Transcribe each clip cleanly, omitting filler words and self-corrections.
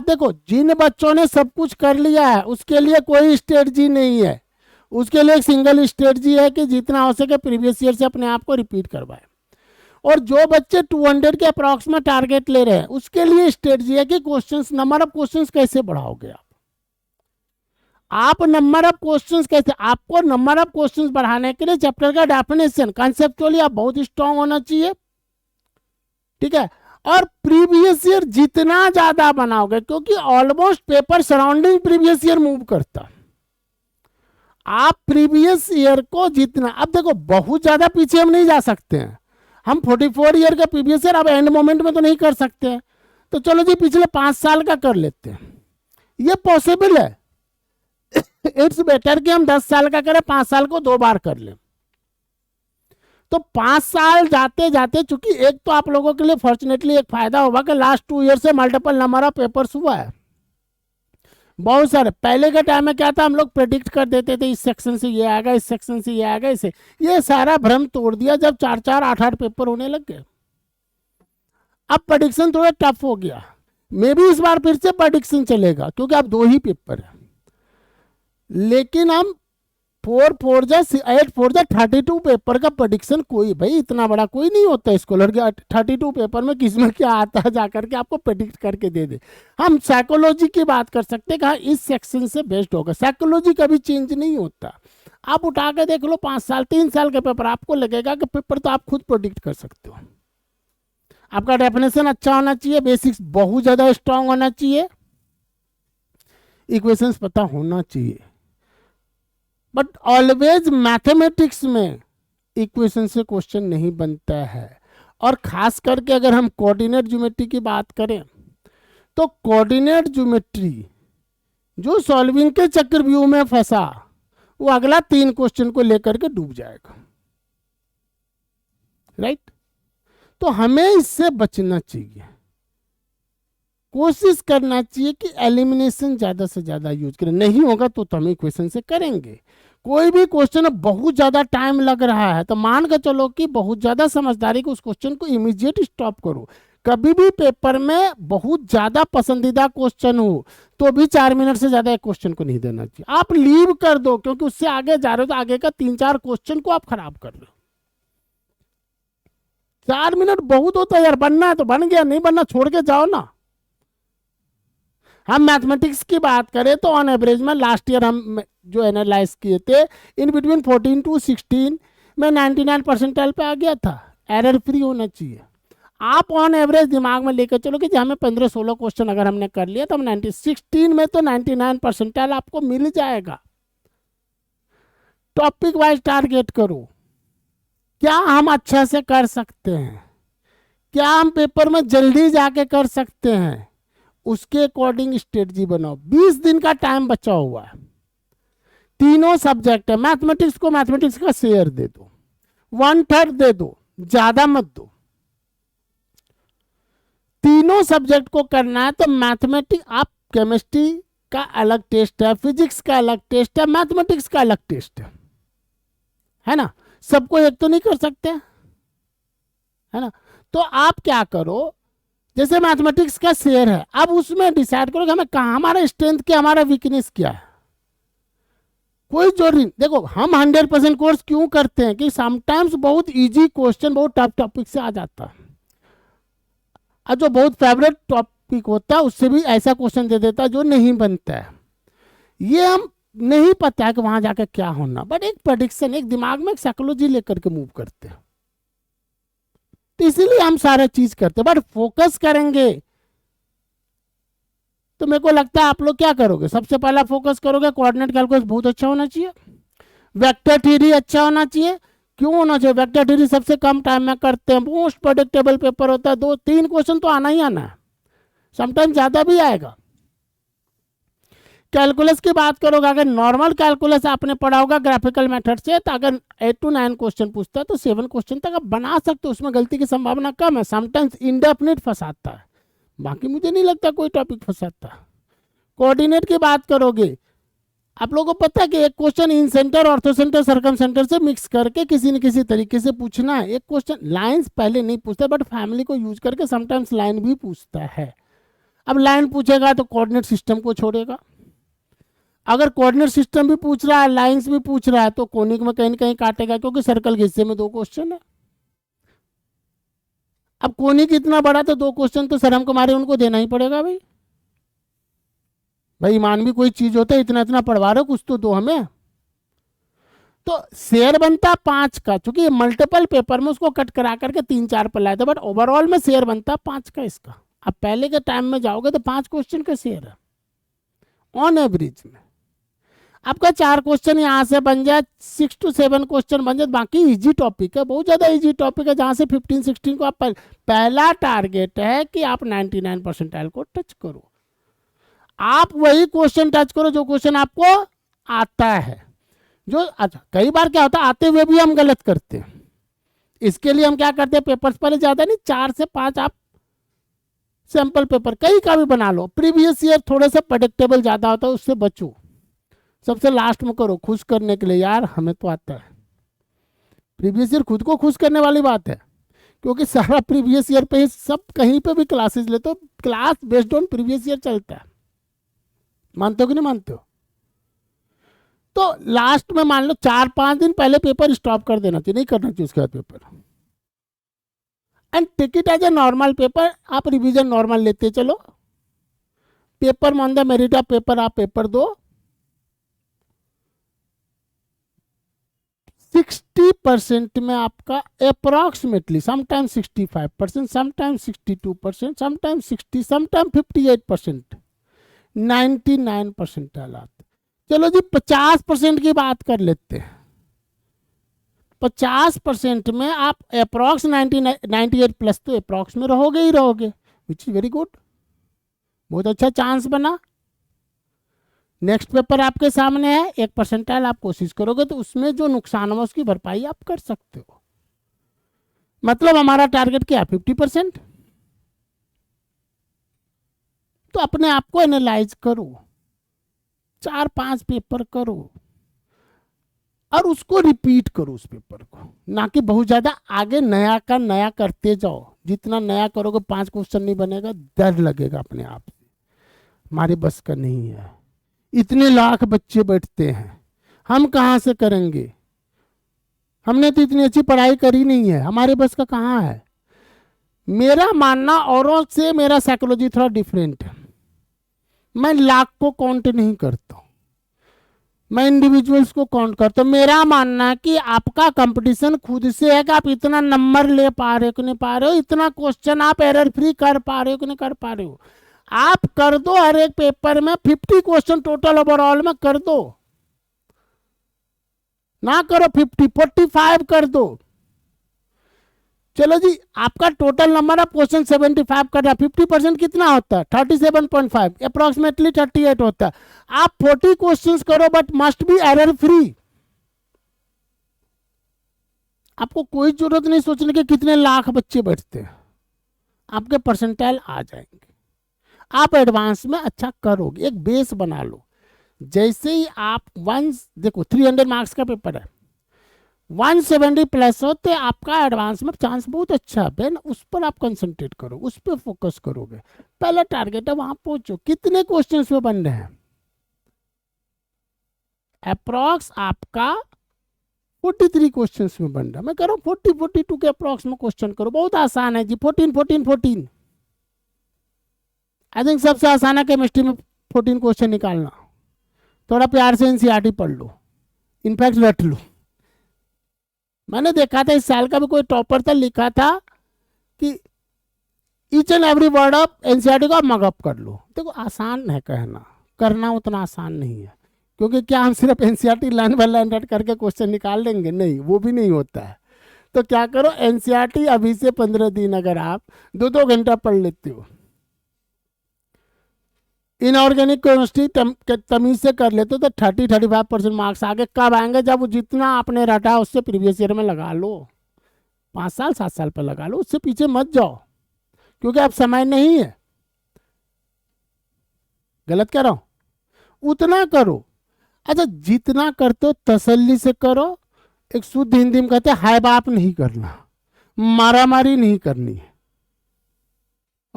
देखो जिन बच्चों ने सब कुछ कर लिया है उसके लिए कोई स्ट्रेटजी नहीं है, उसके लिए एक सिंगल स्ट्रेटजी है कि जितना हो सके प्रीवियस ईयर से अपने आप को रिपीट करवाए। और जो बच्चे 200 के अप्रॉक्सीमेट टारगेट ले रहे हैं उसके लिए स्ट्रेटजी है कि क्वेश्चंस, नंबर ऑफ क्वेश्चंस कैसे बढ़ाओगे आप नंबर ऑफ क्वेश्चंस कैसे, आपको नंबर ऑफ क्वेश्चंस बढ़ाने के लिए चैप्टर का डेफिनेशन कंसेप्चुअली आप बहुत स्ट्रांग होना चाहिए, ठीक है। और प्रीवियस ईयर जितना ज्यादा बनाओगे, क्योंकि almost paper surrounding previous year move करता, आप प्रीवियस ईयर को जितना, अब देखो बहुत ज्यादा पीछे हम नहीं जा सकते हैं, हम 44 ईयर का प्रीवियस ईयर अब एंड मोमेंट में तो नहीं कर सकते हैं, तो चलो जी पिछले 5 साल का कर लेते हैं, ये पॉसिबल है। इट्स बेटर कि हम 10 साल का करें, 5 साल को 2 बार कर लें। तो 5 साल जाते जाते, चूंकि एक तो आप लोगों के लिए फॉर्चुनेटली एक फायदा होगा कि लास्ट 2 ईयर से मल्टीपल नंबर ऑफ पेपर्स हुआ है बहुत सारे। पहले के टाइम में क्या था, हम लोग प्रेडिक्ट कर देते थे इस सेक्शन से ये आएगा, इस सेक्शन से ये आएगा, इसे, ये सारा भ्रम तोड़ दिया जब 4-4 8-8 पेपर होने लग गए। अब प्रेडिक्शन थोड़ा टफ हो गया, मे भी इस बार फिर से प्रेडिक्शन चलेगा क्योंकि अब 2 ही पेपर है, लेकिन हम 8 4 जा 32 पेपर का प्रेडिक्शन, कोई भाई इतना बड़ा कोई नहीं होता स्कॉलर के 32 पेपर में किसमें क्या आता है जाकर के आपको प्रेडिक्ट करके दे दे। हम साइकोलॉजी की बात कर सकते हैं कि हाँ इस सेक्शन से बेस्ट होगा, साइकोलॉजी कभी चेंज नहीं होता। आप उठा के देख लो 5 साल 3 साल के पेपर, आपको लगेगा कि पेपर तो आप खुद प्रेडिक्ट कर सकते हो। आपका डेफिनेशन अच्छा होना चाहिए, बेसिक्स बहुत ज्यादा स्ट्रांग होना चाहिए, इक्वेशंस पता होना चाहिए। बट ऑलवेज मैथमेटिक्स में इक्वेशन से क्वेश्चन नहीं बनता है। और खास करके अगर हम कोऑर्डिनेट ज्योमेट्री की बात करें तो कोऑर्डिनेट ज्योमेट्री जो सॉल्विंग के चक्रव्यूह में फंसा वो अगला 3 क्वेश्चन को लेकर के डूब जाएगा, राइट। तो हमें इससे बचना चाहिए, कोशिश करना चाहिए कि एलिमिनेशन ज्यादा से ज्यादा यूज करें। नहीं होगा तो हम इक्वेशन से करेंगे। कोई भी क्वेश्चन बहुत ज्यादा टाइम लग रहा है तो मान के चलो कि बहुत ज्यादा समझदारी को उस क्वेश्चन को इमीडिएट स्टॉप करो। कभी भी पेपर में बहुत ज्यादा पसंदीदा क्वेश्चन हो तो भी 4 मिनट से ज्यादा एक क्वेश्चन को नहीं देना चाहिए, आप लीव कर दो, क्योंकि उससे आगे जा रहे हो तो आगे का 3-4 क्वेश्चन को आप खराब कर रहे हो। 4 मिनट बहुत होता है यार, बनना है तो बन गया, नहीं बनना छोड़ के जाओ ना। हम मैथमेटिक्स की बात करें तो ऑन एवरेज में लास्ट ईयर हम जो एनालाइज किए थे इन बिटवीन 14 to 16 में 99 परसेंटाइल पे आ गया था। एरर फ्री होना चाहिए। आप ऑन एवरेज दिमाग में लेकर चलो कि हमें 15-16 क्वेश्चन अगर हमने कर लिया तो हम 16 में तो 99 परसेंटाइल आपको मिल जाएगा। टॉपिक वाइज टारगेट करो, क्या हम अच्छा से कर सकते हैं, क्या हम पेपर में जल्दी जाके कर सकते हैं, उसके अकॉर्डिंग स्ट्रेटजी बनाओ। 20 दिन का टाइम बचा हुआ है, तीनों सब्जेक्ट है, मैथमेटिक्स को मैथमेटिक्स का शेयर दे दो, 1/3 दे दो, ज्यादा मत दो। तीनों सब्जेक्ट को करना है तो मैथमेटिक्स, आप केमिस्ट्री का अलग टेस्ट है, फिजिक्स का अलग टेस्ट है, मैथमेटिक्स का अलग टेस्ट है ना। सबको एक तो नहीं कर सकते, है ना। तो आप क्या करो, जैसे मैथमेटिक्स का शेयर है, अब उसमें डिसाइड करो कि हमें कहाँ, हमारा स्ट्रेंथ क्या, हमारा वीकनेस क्या है। कोई जरूरी नहीं, देखो हम 100% कोर्स क्यों करते हैं कि समटाइम्स बहुत इजी क्वेश्चन बहुत टफ टॉपिक से आ जाता है, और जो बहुत फेवरेट टॉपिक होता है उससे भी ऐसा क्वेश्चन दे देता है जो नहीं बनता है। ये हम नहीं पता है कि वहां जाकर क्या होना, बट एक प्रेडिक्शन, एक दिमाग में एक साइकोलॉजी लेकर के मूव करते हैं, तो इसीलिए हम सारा चीज करते हैं। बट फोकस करेंगे तो मेरे को लगता है आप लोग क्या करोगे, सबसे पहला फोकस करोगे कोऑर्डिनेट कैलकुलस बहुत अच्छा होना चाहिए, वेक्टर थ्योरी अच्छा होना चाहिए। क्यों होना चाहिए, वेक्टर थ्योरी सबसे कम टाइम में करते हैं, मोस्ट प्रेडिक्टेबल पेपर होता है, 2-3 क्वेश्चन तो आना ही आना है, समटाइम ज्यादा भी आएगा। कैलकुलस की बात करोगे, अगर नॉर्मल कैलकुलस आपने पढ़ा होगा ग्राफिकल मेथड से, तो अगर 8 to 9 क्वेश्चन पूछता है तो 7 क्वेश्चन तक आप बना सकते हो, उसमें गलती की संभावना कम है। समटाइम्स इंडेफिनिट फंसाता है, बाकी मुझे नहीं लगता कोई टॉपिक फंसाता। कोऑर्डिनेट की बात करोगे, आप लोगों को पता है कि एक question in centre, ortho centre, circum centre से मिक्स करके किसी न किसी तरीके से पूछना है। एक क्वेश्चन लाइंस पहले नहीं पूछता, बट फैमिली को यूज करके समटाइम्स लाइन भी पूछता है। अब लाइन पूछेगा तो कोऑर्डिनेट सिस्टम को छोड़ेगा, अगर कोऑर्डिनेट सिस्टम भी पूछ रहा है, लाइंस भी पूछ रहा है, तो कोनिक में कहीं ना कहीं काटेगा, क्योंकि सर्कल के हिस्से में 2 क्वेश्चन है। अब कोनिक इतना बड़ा तो 2 क्वेश्चन तो शर्म के मारे उनको देना ही पड़ेगा भाई। भाई ईमान भी कोई चीज होता है, इतना इतना पढ़वा रहे हो, कुछ तो दो हमें। तो शेयर बनता 5 का, चूंकि मल्टीपल पेपर में उसको कट करा करके 3-4 पर लाए थे, बट ओवरऑल में शेयर बनता 5 का इसका। अब पहले के टाइम में जाओगे तो 5 क्वेश्चन का शेयर है ऑन एवरेज में। आपका 4 क्वेश्चन यहाँ से बन जाए, 6 to 7 क्वेश्चन बन जाए, बाकी इजी टॉपिक है, बहुत ज्यादा इजी टॉपिक है, जहां से 15-16 को आप पहला टारगेट है कि आप 99 परसेंटाइल को टच करो। आप वही क्वेश्चन टच करो जो क्वेश्चन आपको आता है। जो अच्छा, कई बार क्या होता है आते हुए भी हम गलत करते हैं, इसके लिए हम क्या करते हैं, पेपर्स पहले ज्यादा नहीं, 4 से 5 आप सैंपल पेपर कहीं का भी बना लो। प्रीवियस ईयर थोड़े से प्रेडिक्टेबल ज्यादा होता है, उससे बचो, सबसे लास्ट में करो, खुश करने के लिए, यार हमें तो आता है। प्रीवियस ईयर खुद को खुश करने वाली बात है, क्योंकि सारा प्रीवियस ईयर पे ही सब कहीं पे भी क्लासेस ले तो class based on previous year चलता है। मानते हो कि नहीं मानते हो? तो लास्ट में मान लो 4-5 दिन पहले पेपर स्टॉप कर देना चाहिए, नहीं करना चाहिए उसके बाद paper, and take it as a normal paper. आप रिवीजन नॉर्मल लेते चलो, paper on the merit of paper आप पेपर दो। 60% में आपका approximately, sometime 65%, sometime 62%, sometime 60, sometime 58%, 99% आते। चलो जी 50% की बात कर लेते हैं। 50% में आप अप्रोक्स 98 प्लस तो अप्रोक्स में रहोगे ही रहोगे, विच इज वेरी गुड, बहुत अच्छा चांस बना। नेक्स्ट पेपर आपके सामने है, 1 परसेंटाइल आप कोशिश करोगे तो उसमें जो नुकसान हुआ उसकी भरपाई आप कर सकते हो। मतलब हमारा टारगेट क्या है, 50%। तो अपने आप को एनालाइज करो, 4-5 पेपर करो और उसको रिपीट करो उस पेपर को, ना कि बहुत ज्यादा आगे नया का नया करते जाओ। जितना नया करोगे 5 क्वेश्चन नहीं बनेगा, डर लगेगा अपने आप से, हमारे बस का नहीं है, इतने लाख बच्चे बैठते हैं, हम कहाँ से करेंगे, हमने तो इतनी अच्छी पढ़ाई करी नहीं है, हमारे बस का कहाँ है। मेरा मानना औरों से, मेरा साइकोलॉजी थोड़ा डिफरेंट है, मैं लाख को काउंट नहीं करता हूं, मैं इंडिविजुअल्स को काउंट करता हूं। मेरा मानना है कि आपका कंपटीशन खुद से है कि आप इतना नंबर ले पा रहे हो कि नहीं पा रहे हो, इतना क्वेश्चन आप एरर फ्री कर पा रहे हो कि नहीं कर पा रहे हो। आप कर दो, हर एक पेपर में 50 क्वेश्चन टोटल ओवरऑल में कर दो, ना करो 50, 45 कर दो। चलो जी आपका टोटल नंबर ऑफ क्वेश्चन 75 कर रहा है, 50% कितना होता है, 37.5, अप्रोक्सीमेटली 38 होता है। आप 40 क्वेश्चंस करो but must be error free. आपको कोई जरूरत नहीं सोचने के कितने लाख बच्चे बैठते हैं, आपके परसेंटाइल आ जाएंगे। आप एडवांस में अच्छा करोगे, एक बेस बना लो। जैसे ही आप देखो 300 मार्क्स का पेपर है, 170 प्लस होते आपका एडवांस में चांस बहुत अच्छा है, उस पर आप कंसंट्रेट करो, उस पर फोकस करोगे। पहला टारगेट है वहां पहुंचो। कितने क्वेश्चंस में बन रहे हैं, अप्रॉक्स आपका 43 क्वेश्चंस में बन रहा है। मैं कह रहा हूँ 40-42 के अप्रॉक्स में क्वेश्चन करो, बहुत आसान है जी। 14 आई थिंक सबसे आसान है केमिस्ट्री में 14 क्वेश्चन निकालना। थोड़ा प्यार से एनसीईआरटी पढ़ लो, इनफैक्ट रट लो। मैंने देखा था इस साल का भी कोई टॉपर था, लिखा था कि each and every word of NCERT को आप मगअप कर लो। देखो आसान है कहना, करना उतना आसान नहीं है, क्योंकि क्या हम सिर्फ एनसीईआरटी लाइन बाय लाइन रट करके क्वेश्चन निकाल लेंगे, नहीं, वो भी नहीं होता है। तो क्या करो, एनसीईआरटी अभी से 15 दिन अगर आप 2-2 घंटा पढ़ लेते हो, इनऑर्गेनिक केमिस्ट्री तमीज से कर लेते हो, तो 30-35% मार्क्स आगे कब आएंगे, जब जितना आपने रटा उससे प्रीवियस ईयर में लगा लो, 5 साल 7 साल पर लगा लो, उससे पीछे मत जाओ, क्योंकि अब समय नहीं है। गलत कह रहा हूं, उतना करो। अच्छा जितना करते हो तसल्ली से करो। एक शुद्ध हिंदी में कहते हैं हाय बाप नहीं करना, मारामारी नहीं करनी है,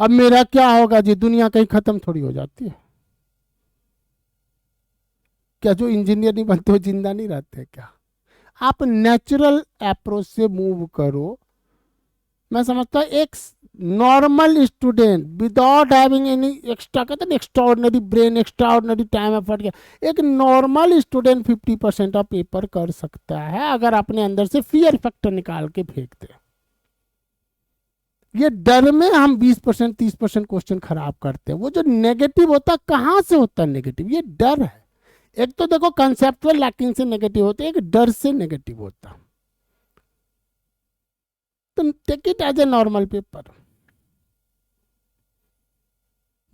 अब मेरा क्या होगा जी, दुनिया कहीं खत्म थोड़ी हो जाती है क्या? जो इंजीनियर नहीं बनते वो जिंदा नहीं रहते क्या? आप नेचुरल अप्रोच से मूव करो। मैं समझता हूँ एक normal student without having any extra, कहते हैं extra ordinary brain, extra ordinary time effort, एक नॉर्मल स्टूडेंट 50% ऑफ पेपर कर सकता है अगर अपने अंदर से फियर फैक्टर निकाल के फेंक दे। ये डर में हम 20% 30% क्वेश्चन खराब करते हैं। वो जो नेगेटिव होता है, कहाँ से होता है नेगेटिव? ये डर है। एक तो देखो कंसेप्चुअल लैकिंग से नेगेटिव होता है, एक डर से नेगेटिव होता है। तो take it as a normal paper,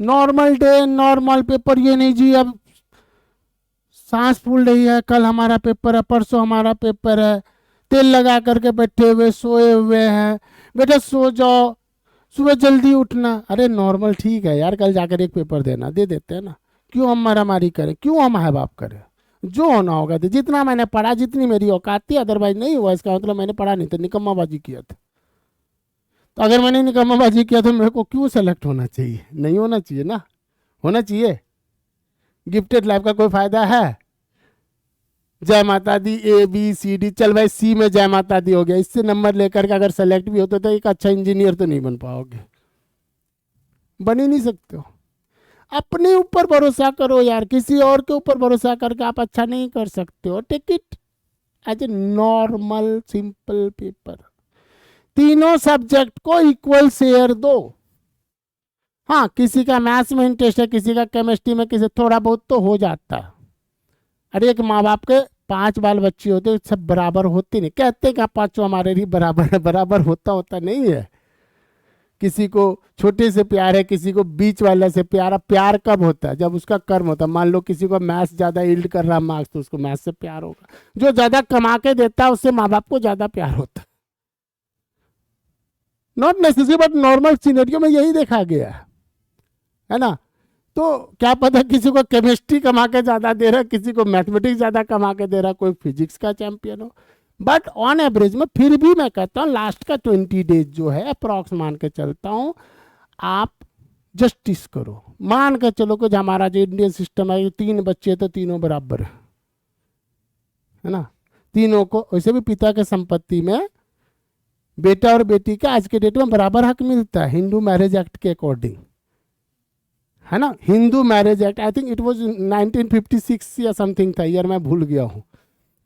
normal day, normal paper. ये नहीं जी अब सांस फूल रही है, कल हमारा पेपर है, परसों हमारा पेपर है, तेल लगा करके बैठे हुए सोए हुए हैं, बेटा सो जाओ, सुबह जल्दी उठना। अरे नॉर्मल ठीक है यार, कल जाकर एक पेपर देना, दे देते हैं ना, क्यों हम मारामारी करें, क्यों हम है बाप करें? जो होना होगा तो जितना मैंने पढ़ा, जितनी मेरी औकात थी, अदरवाइज नहीं हुआ इसका मतलब मैंने पढ़ा नहीं था, निकम्माबाजी किया था। तो अगर मैंने निकम्माबाजी किया तो मेरे को क्यों सेलेक्ट होना चाहिए? नहीं होना चाहिए ना, होना चाहिए। गिफ्टेड लाइफ का कोई फायदा है? जय माता दी, ABCD, चल भाई सी में जय माता दी हो गया, इससे नंबर लेकर के अगर सेलेक्ट भी होते तो एक अच्छा इंजीनियर तो नहीं बन पाओगे, बन ही नहीं सकते हो। अपने ऊपर भरोसा करो यार, किसी और के ऊपर भरोसा करके आप अच्छा नहीं कर सकते हो। Take it as a normal simple paper. तीनों सब्जेक्ट को इक्वल शेयर दो। हाँ, किसी का मैथ्स में इंटरेस्ट है, किसी का केमिस्ट्री में, किसी थोड़ा बहुत तो हो जाता है। अरे एक माँ बाप के 5 बाल बच्चे होते, सब बराबर होते नहीं। कहते कि पांचों हमारे लिए बराबर है, बराबर होता नहीं है। किसी को छोटे से प्यार है, किसी को बीच वाले से प्यार है। प्यार कब होता है? जब उसका कर्म होता है। मान लो किसी को मैथ्स ज्यादा यील्ड कर रहा है मार्क्स, तो उसको मैथ्स से प्यार होगा। जो ज्यादा कमा के देता है उससे माँ बाप को ज्यादा प्यार होता है। Not necessary but normal scenario में यही देखा गया है ना। तो क्या पता किसी को केमिस्ट्री कमा के ज्यादा दे रहा है, किसी को मैथमेटिक्स ज्यादा कमा के दे रहा है, कोई फिजिक्स का चैंपियन हो। बट ऑन एवरेज में फिर भी मैं कहता हूँ लास्ट का 20 डेज जो है अप्रॉक्स मान के चलता हूँ, आप जस्टिस करो। मान के चलो कि हमारा जो इंडियन सिस्टम है, 3 बच्चे तो तीनों बराबर है ना। तीनों को वैसे भी पिता के संपत्ति में बेटा और बेटी का आज के डेट में बराबर हक मिलता है, हिंदू मैरिज एक्ट के अकॉर्डिंग, है ना। Hindu marriage act, I think it was 1956 या समथिंग था, ईयर मैं भूल गया हूँ।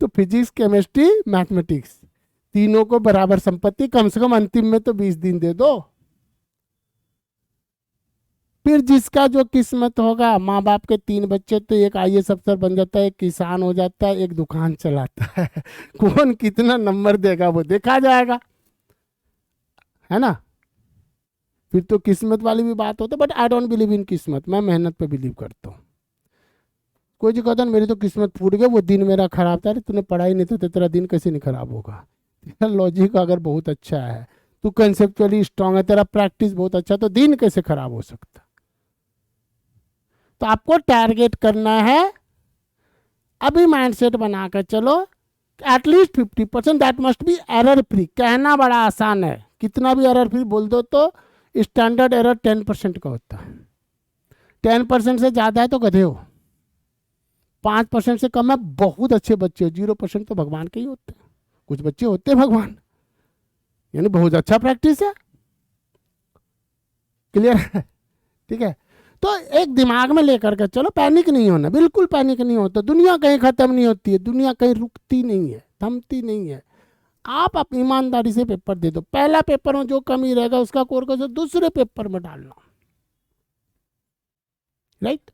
तो फिजिक्स, केमिस्ट्री, मैथमेटिक्स, तीनों को बराबर संपत्ति, कम से कम अंतिम में तो 20 दिन दे दो। फिर जिसका जो किस्मत होगा, माँ बाप के 3 बच्चे तो एक IAS अफसर बन जाता है, एक किसान हो जाता है, एक दुकान चलाता है। कौन कितना नंबर देगा वो देखा जाएगा, है ना। फिर तो किस्मत वाली भी बात होता है। But I don't believe in किस्मत, मैं मेहनत पे बिलीव करता हूँ। कोई जी कहता है मेरी तो किस्मत फूट गई, वो दिन मेरा खराब था। अरे तूने पढ़ाई नहीं था तो तेरा दिन कैसे नहीं खराब होगा? तेरा लॉजिक अगर बहुत अच्छा है, तू कंसेप्चुअली स्ट्रांग है, तेरा प्रैक्टिस बहुत अच्छा, तो दिन कैसे खराब हो सकता? तो आपको टारगेट करना है, अभी माइंडसेट बनाकर चलो, at least 50%, that must be error free. कहना बड़ा आसान है, कितना भी एरर फ्री बोल दो तो स्टैंडर्ड एरर 10% का होता है। 10% से ज़्यादा है तो गधे हो, 5% से कम है बहुत अच्छे बच्चे हो, 0% तो भगवान के ही होते हैं। कुछ बच्चे होते हैं भगवान, यानी बहुत अच्छा प्रैक्टिस है। क्लियर है? ठीक है। तो एक दिमाग में लेकर के चलो, पैनिक नहीं होना, बिल्कुल पैनिक नहीं होता। दुनिया कहीं खत्म नहीं होती है, दुनिया कहीं रुकती नहीं है, थमती नहीं है। आप अपनी ईमानदारी से पेपर दे दो। पहला पेपर में जो कमी रहेगा उसका कोर को दूसरे पेपर में डालना, राइट।